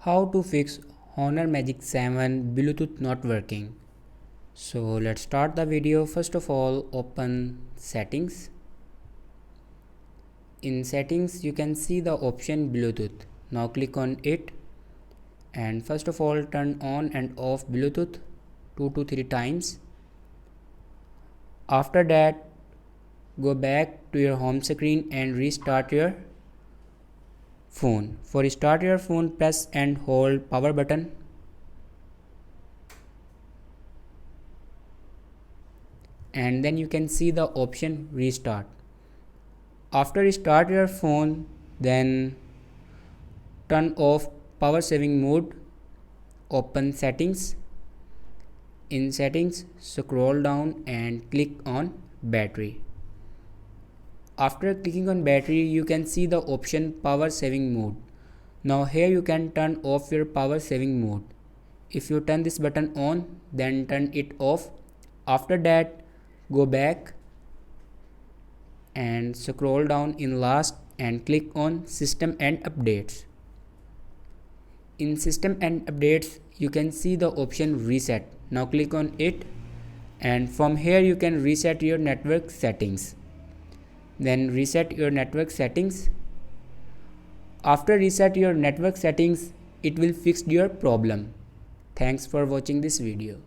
How to fix Honor Magic 7 Bluetooth not working. So let's start the video. First of all, open settings. In settings you can see the option Bluetooth. Now click on it and first of all turn on and off Bluetooth 2 to 3 times. After that go back to your home screen and restart your phone. For start your phone, press and hold power button. And then you can see the option restart. After restart your phone, then turn off power saving mode. Open settings. In settings, scroll down and click on battery. After clicking on battery, you can see the option power saving mode. Now here you can turn off your power saving mode. If you turn this button on, then turn it off. After that, go back and scroll down in last and click on system and updates. In system and updates, you can see the option reset. Now click on it and from here you can reset your network settings. Then reset your network settings. After reset your network settings, it will fix your problem. Thanks for watching this video.